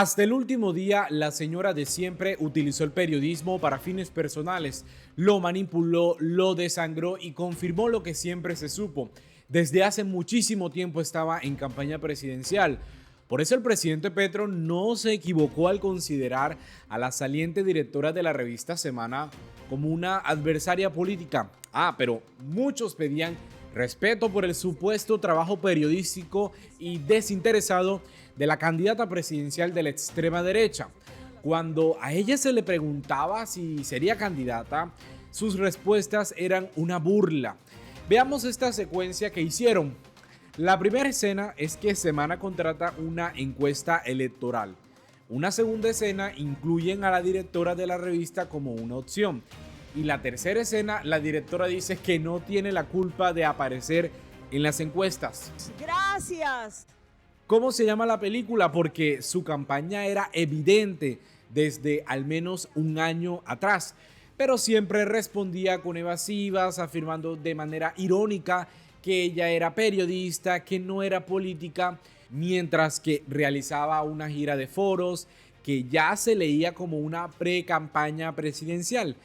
Hasta el último día, la señora de siempre utilizó el periodismo para fines personales, lo manipuló, lo desangró y confirmó lo que siempre se supo. Desde hace muchísimo tiempo estaba en campaña presidencial. Por eso el presidente Petro no se equivocó al considerar a la saliente directora de la revista Semana como una adversaria política. Pero muchos pedían respeto por el supuesto trabajo periodístico y desinteresado de la candidata presidencial de la extrema derecha. Cuando a ella se le preguntaba si sería candidata, sus respuestas eran una burla. Veamos esta secuencia que hicieron. La primera escena es que Semana contrata una encuesta electoral. Una segunda escena incluyen a la directora de la revista como una opción. Y la tercera escena, la directora dice que no tiene la culpa de aparecer en las encuestas. Gracias. ¿Cómo se llama la película? Porque su campaña era evidente desde al menos un año atrás, pero siempre respondía con evasivas, afirmando de manera irónica que ella era periodista, que no era política, mientras que realizaba una gira de foros que ya se leía como una pre-campaña presidencial.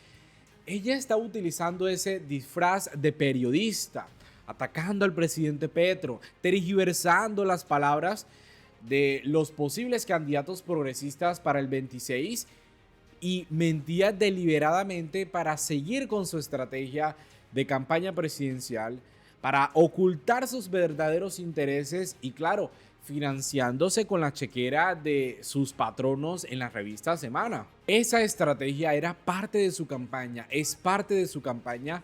Ella está utilizando ese disfraz de periodista, atacando al presidente Petro, tergiversando las palabras de los posibles candidatos progresistas para el 26 y mentía deliberadamente para seguir con su estrategia de campaña presidencial, para ocultar sus verdaderos intereses y, claro, financiándose con la chequera de sus patronos en la revista Semana. Esa estrategia era parte de su campaña, es parte de su campaña,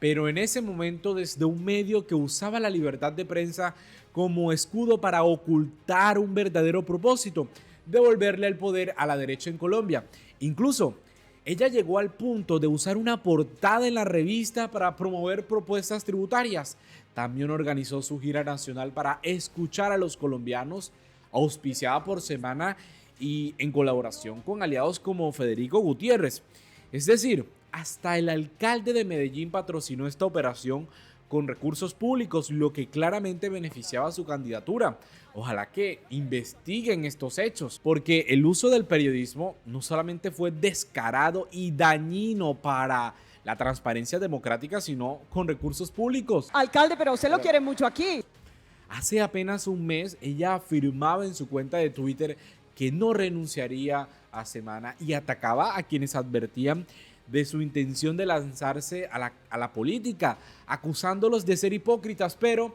pero en ese momento desde un medio que usaba la libertad de prensa como escudo para ocultar un verdadero propósito, devolverle el poder a la derecha en Colombia. Incluso, ella llegó al punto de usar una portada en la revista para promover propuestas tributarias. También organizó su gira nacional para escuchar a los colombianos, auspiciada por Semana y en colaboración con aliados como Federico Gutiérrez. Es decir, hasta el alcalde de Medellín patrocinó esta operación con recursos públicos, lo que claramente beneficiaba a su candidatura. Ojalá que investiguen estos hechos, porque el uso del periodismo no solamente fue descarado y dañino para la transparencia democrática, sino con recursos públicos. Alcalde, pero usted lo quiere mucho aquí. Hace apenas un mes, ella afirmaba en su cuenta de Twitter que no renunciaría a Semana y atacaba a quienes advertían de su intención de lanzarse a la política, acusándolos de ser hipócritas, pero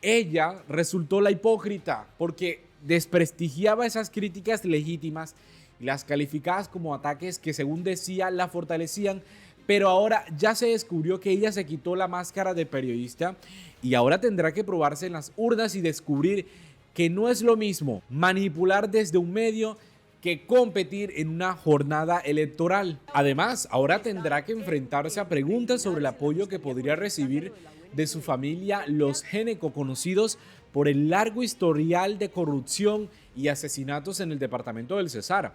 ella resultó la hipócrita porque desprestigiaba esas críticas legítimas y las calificaba como ataques que, según decía, la fortalecían, pero ahora ya se descubrió que ella se quitó la máscara de periodista y ahora tendrá que probarse en las urnas y descubrir que no es lo mismo manipular desde un medio que competir en una jornada electoral. Además, ahora tendrá que enfrentarse a preguntas sobre el apoyo que podría recibir de su familia los Géneco, conocidos por el largo historial de corrupción y asesinatos en el departamento del Cesar.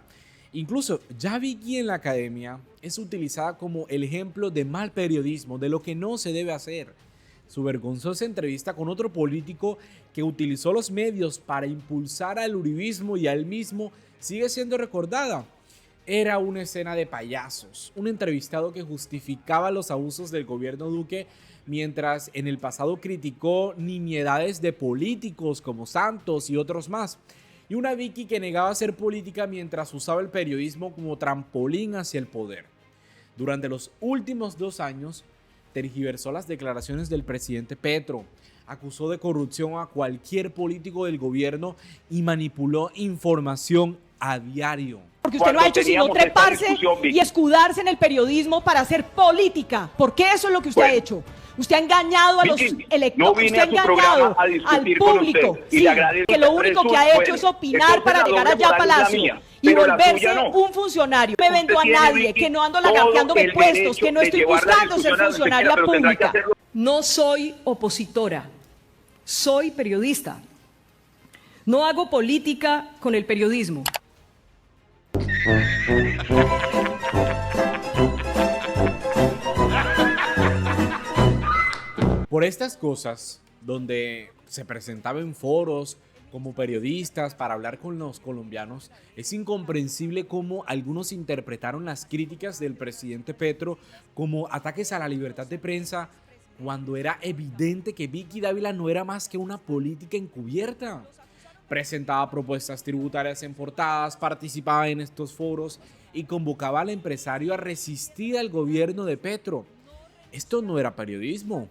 Incluso, ya Vicky en la academia es utilizada como el ejemplo de mal periodismo, de lo que no se debe hacer. Su vergonzosa entrevista con otro político que utilizó los medios para impulsar al uribismo y a él mismo sigue siendo recordada. Era una escena de payasos, un entrevistado que justificaba los abusos del gobierno Duque, mientras en el pasado criticó nimiedades de políticos como Santos y otros más. Y una Vicky que negaba hacer política mientras usaba el periodismo como trampolín hacia el poder. Durante los últimos 2 años, tergiversó las declaraciones del presidente Petro, acusó de corrupción a cualquier político del gobierno y manipuló información a diario. Porque usted no ha hecho sino treparse y escudarse en el periodismo para hacer política. Porque eso es lo que usted ha hecho. Usted ha engañado a los electores, usted ha engañado al público. Sí, que lo único que ha hecho es opinar para llegar allá a Palacio y volverse un funcionario. No me vendo a nadie, que no ando lagarteándome puestos, que no estoy buscando ser funcionaria pública. No soy opositora, soy periodista. No hago política con el periodismo. Por estas cosas, donde se presentaba en foros como periodistas, para hablar con los colombianos, es incomprensible cómo algunos interpretaron las críticas del presidente Petro como ataques a la libertad de prensa, cuando era evidente que Vicky Dávila no era más que una política encubierta. Presentaba propuestas tributarias en portadas, participaba en estos foros y convocaba al empresario a resistir al gobierno de Petro. Esto no era periodismo.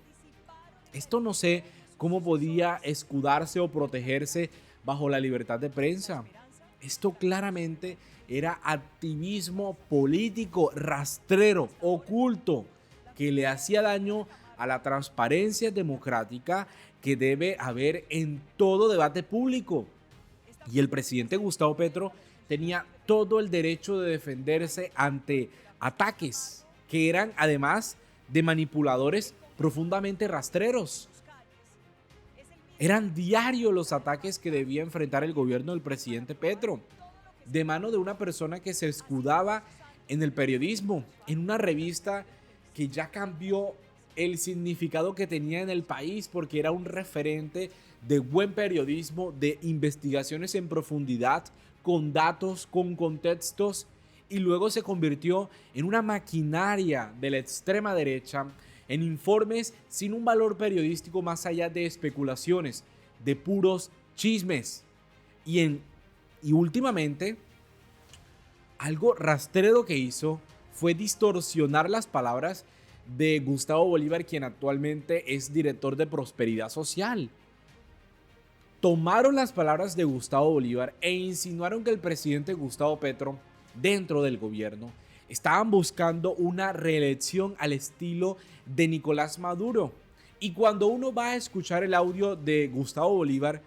Esto no sé cómo podía escudarse o protegerse bajo la libertad de prensa. Esto claramente era activismo político rastrero, oculto, que le hacía daño a la transparencia democrática que debe haber en todo debate público. Y el presidente Gustavo Petro tenía todo el derecho de defenderse ante ataques que eran además de manipuladores profundamente rastreros. Eran diarios los ataques que debía enfrentar el gobierno del presidente Petro, de mano de una persona que se escudaba en el periodismo, en una revista que ya cambió el significado que tenía en el país, porque era un referente de buen periodismo, de investigaciones en profundidad, con datos, con contextos, y luego se convirtió en una maquinaria de la extrema derecha, en informes sin un valor periodístico más allá de especulaciones, de puros chismes. Y últimamente, algo rastrero que hizo fue distorsionar las palabras de Gustavo Bolívar, quien actualmente es director de Prosperidad Social. Tomaron las palabras de Gustavo Bolívar e insinuaron que el presidente Gustavo Petro, dentro del gobierno, estaban buscando una reelección al estilo de Nicolás Maduro. Y cuando uno va a escuchar el audio de Gustavo Bolívar,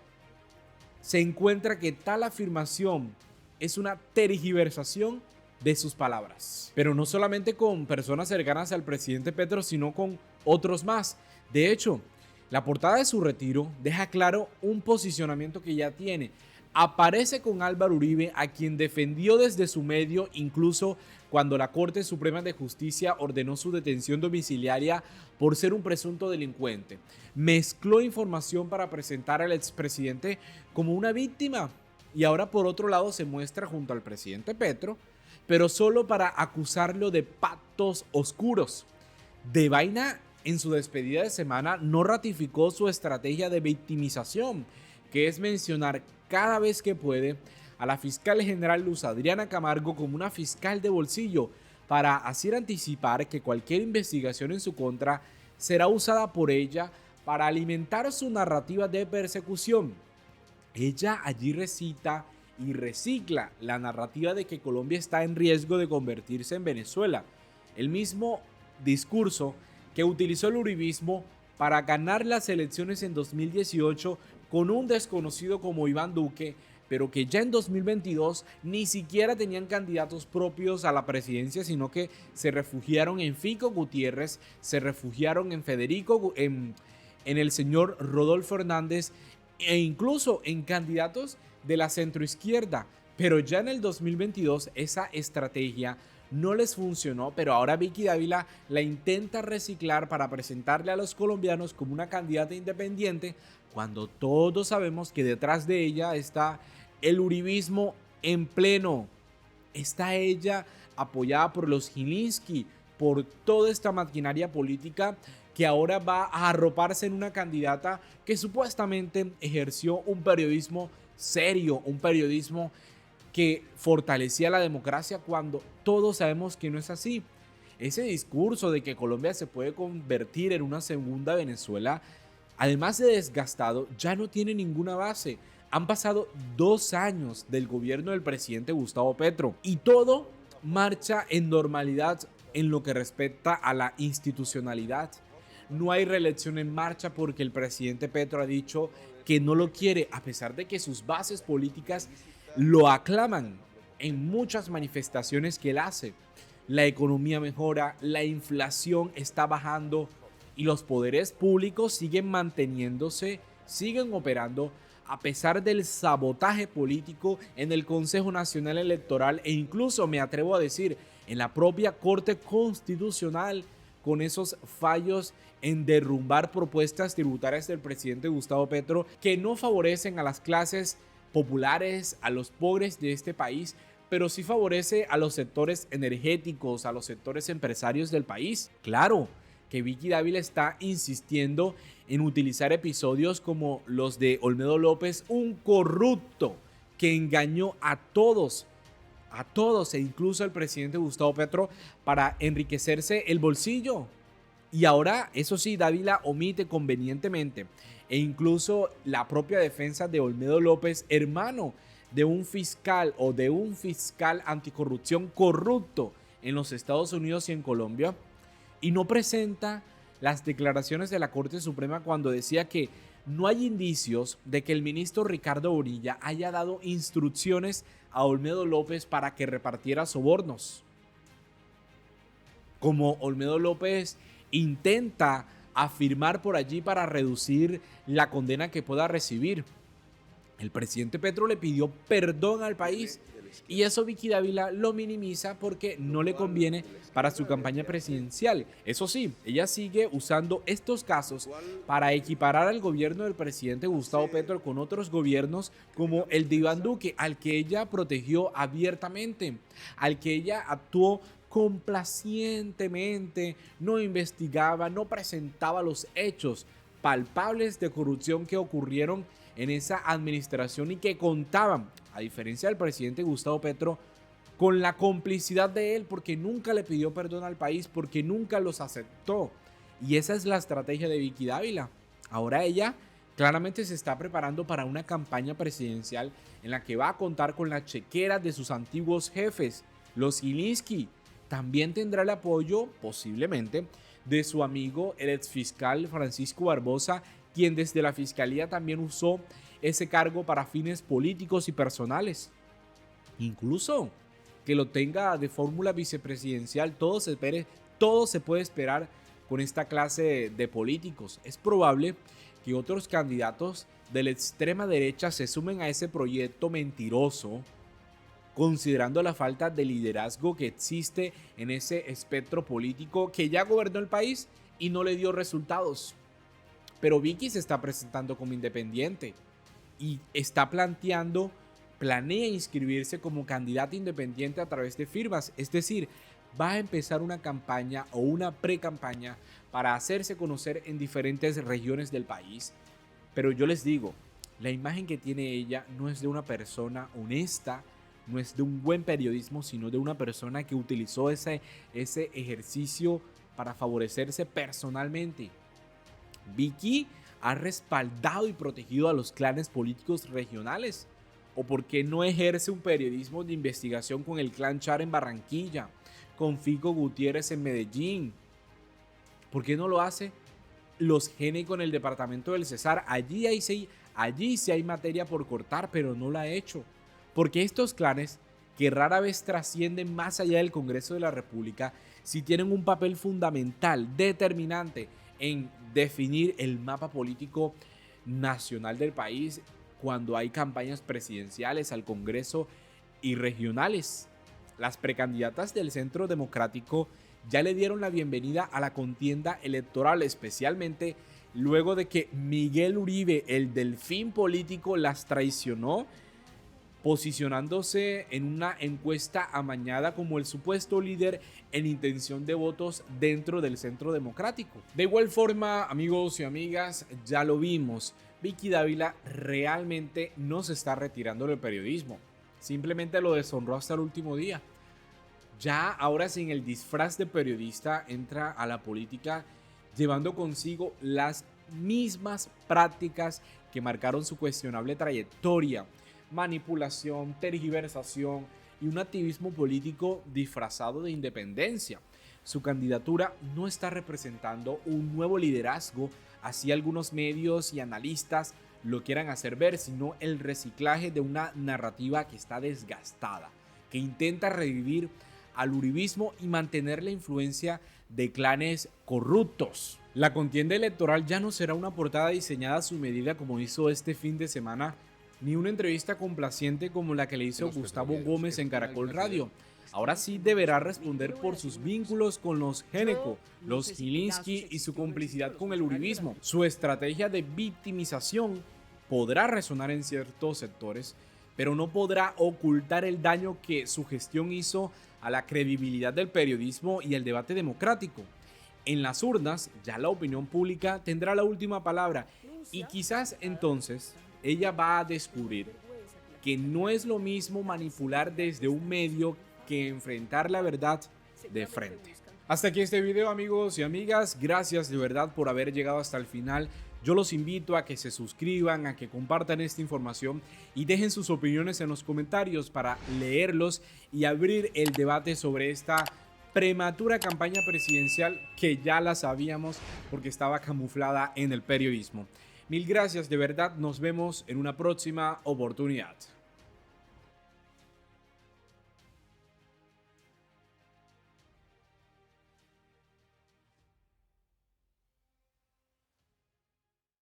se encuentra que tal afirmación es una tergiversación de sus palabras. Pero no solamente con personas cercanas al presidente Petro, sino con otros más. De hecho, la portada de su retiro deja claro un posicionamiento que ya tiene. Aparece con Álvaro Uribe, a quien defendió desde su medio, incluso cuando la Corte Suprema de Justicia ordenó su detención domiciliaria por ser un presunto delincuente. Mezcló información para presentar al expresidente como una víctima, y ahora por otro lado se muestra junto al presidente Petro, pero solo para acusarlo de pactos oscuros. De vaina, en su despedida de semana no ratificó su estrategia de victimización, que es mencionar cada vez que puede a la fiscal general Luz Adriana Camargo como una fiscal de bolsillo, para así anticipar que cualquier investigación en su contra será usada por ella para alimentar su narrativa de persecución. Ella allí recita y recicla la narrativa de que Colombia está en riesgo de convertirse en Venezuela, el mismo discurso que utilizó el uribismo para ganar las elecciones en 2018 con un desconocido como Iván Duque, pero que ya en 2022 ni siquiera tenían candidatos propios a la presidencia, sino que se refugiaron en Fico Gutiérrez, se refugiaron en Federico, en el señor Rodolfo Hernández, e incluso en candidatos de la centroizquierda. Pero ya en el 2022 esa estrategia no les funcionó, pero ahora Vicky Dávila la intenta reciclar para presentarle a los colombianos como una candidata independiente, cuando todos sabemos que detrás de ella está el uribismo en pleno. Está ella apoyada por los Gilinski, por toda esta maquinaria política que ahora va a arroparse en una candidata que supuestamente ejerció un periodismo serio, un periodismo que fortalecía la democracia, cuando todos sabemos que no es así. Ese discurso de que Colombia se puede convertir en una segunda Venezuela, además de desgastado, ya no tiene ninguna base. Han pasado 2 años del gobierno del presidente Gustavo Petro y todo marcha en normalidad en lo que respecta a la institucionalidad. No hay reelección en marcha porque el presidente Petro ha dicho que no lo quiere, a pesar de que sus bases políticas lo aclaman en muchas manifestaciones que él hace. La economía mejora, la inflación está bajando y los poderes públicos siguen manteniéndose, siguen operando a pesar del sabotaje político en el Consejo Nacional Electoral e incluso, me atrevo a decir, en la propia Corte Constitucional, con esos fallos en derrumbar propuestas tributarias del presidente Gustavo Petro que no favorecen a las clases populares, a los pobres de este país, pero sí favorece a los sectores energéticos, a los sectores empresarios del país. Claro que Vicky Dávila está insistiendo en utilizar episodios como los de Olmedo López, un corrupto que engañó a todos e incluso al presidente Gustavo Petro para enriquecerse el bolsillo. Y ahora, eso sí, Dávila omite convenientemente e incluso la propia defensa de Olmedo López, hermano de un fiscal anticorrupción corrupto en los Estados Unidos y en Colombia, y no presenta las declaraciones de la Corte Suprema cuando decía que no hay indicios de que el ministro Ricardo Bonilla haya dado instrucciones a Olmedo López para que repartiera sobornos. Como Olmedo López intenta afirmar por allí para reducir la condena que pueda recibir. El presidente Petro le pidió perdón al país y eso Vicky Dávila lo minimiza porque no le conviene para su campaña presidencial. Eso sí, ella sigue usando estos casos para equiparar al gobierno del presidente Gustavo Petro con otros gobiernos como el de Iván Duque, al que ella protegió abiertamente, al que ella actuó complacientemente, no investigaba, no presentaba los hechos palpables de corrupción que ocurrieron en esa administración y que contaban, a diferencia del presidente Gustavo Petro, con la complicidad de él porque nunca le pidió perdón al país, porque nunca los aceptó. Y esa es la estrategia de Vicky Dávila. Ahora ella claramente se está preparando para una campaña presidencial en la que va a contar con la chequera de sus antiguos jefes, los Gilinski. También tendrá el apoyo, posiblemente, de su amigo, el exfiscal Francisco Barbosa, quien desde la fiscalía también usó ese cargo para fines políticos y personales. Incluso que lo tenga de fórmula vicepresidencial, todo se puede esperar con esta clase de políticos. Es probable que otros candidatos de la extrema derecha se sumen a ese proyecto mentiroso, considerando la falta de liderazgo que existe en ese espectro político que ya gobernó el país y no le dio resultados. Pero Vicky se está presentando como independiente y planea inscribirse como candidata independiente a través de firmas. Es decir, va a empezar una campaña o una pre-campaña para hacerse conocer en diferentes regiones del país. Pero yo les digo, la imagen que tiene ella no es de una persona honesta, no es de un buen periodismo, sino de una persona que utilizó ese ejercicio para favorecerse personalmente. Vicky ha respaldado y protegido a los clanes políticos regionales. ¿O por qué no ejerce un periodismo de investigación con el clan Char en Barranquilla, con Fico Gutiérrez en Medellín? ¿Por qué no lo hace los GENE con el departamento del Cesar? Allí sí hay materia por cortar, pero no la ha hecho. Porque estos clanes, que rara vez trascienden más allá del Congreso de la República, sí tienen un papel fundamental, determinante en definir el mapa político nacional del país cuando hay campañas presidenciales al Congreso y regionales. Las precandidatas del Centro Democrático ya le dieron la bienvenida a la contienda electoral, especialmente luego de que Miguel Uribe, el delfín político, las traicionó, posicionándose en una encuesta amañada como el supuesto líder en intención de votos dentro del Centro Democrático. De igual forma, amigos y amigas, ya lo vimos, Vicky Dávila realmente no se está retirando del periodismo, simplemente lo deshonró hasta el último día. Ya ahora sin el disfraz de periodista entra a la política llevando consigo las mismas prácticas que marcaron su cuestionable trayectoria: manipulación, tergiversación y un activismo político disfrazado de independencia. Su candidatura no está representando un nuevo liderazgo, así algunos medios y analistas lo quieran hacer ver, sino el reciclaje de una narrativa que está desgastada, que intenta revivir al uribismo y mantener la influencia de clanes corruptos. La contienda electoral ya no será una portada diseñada a su medida como hizo este fin de semana ni una entrevista complaciente como la que le hizo Gustavo Gómez en Caracol Radio. Ahora sí deberá responder por sus vínculos con los Géneco, los Gilinski y su complicidad con el uribismo. Su estrategia de victimización podrá resonar en ciertos sectores, pero no podrá ocultar el daño que su gestión hizo a la credibilidad del periodismo y el debate democrático. En las urnas, ya la opinión pública tendrá la última palabra y quizás entonces ella va a descubrir que no es lo mismo manipular desde un medio que enfrentar la verdad de frente. Hasta aquí este video, amigos y amigas. Gracias de verdad por haber llegado hasta el final. Yo los invito a que se suscriban, a que compartan esta información y dejen sus opiniones en los comentarios para leerlos y abrir el debate sobre esta prematura campaña presidencial que ya la sabíamos porque estaba camuflada en el periodismo. Mil gracias de verdad, nos vemos en una próxima oportunidad.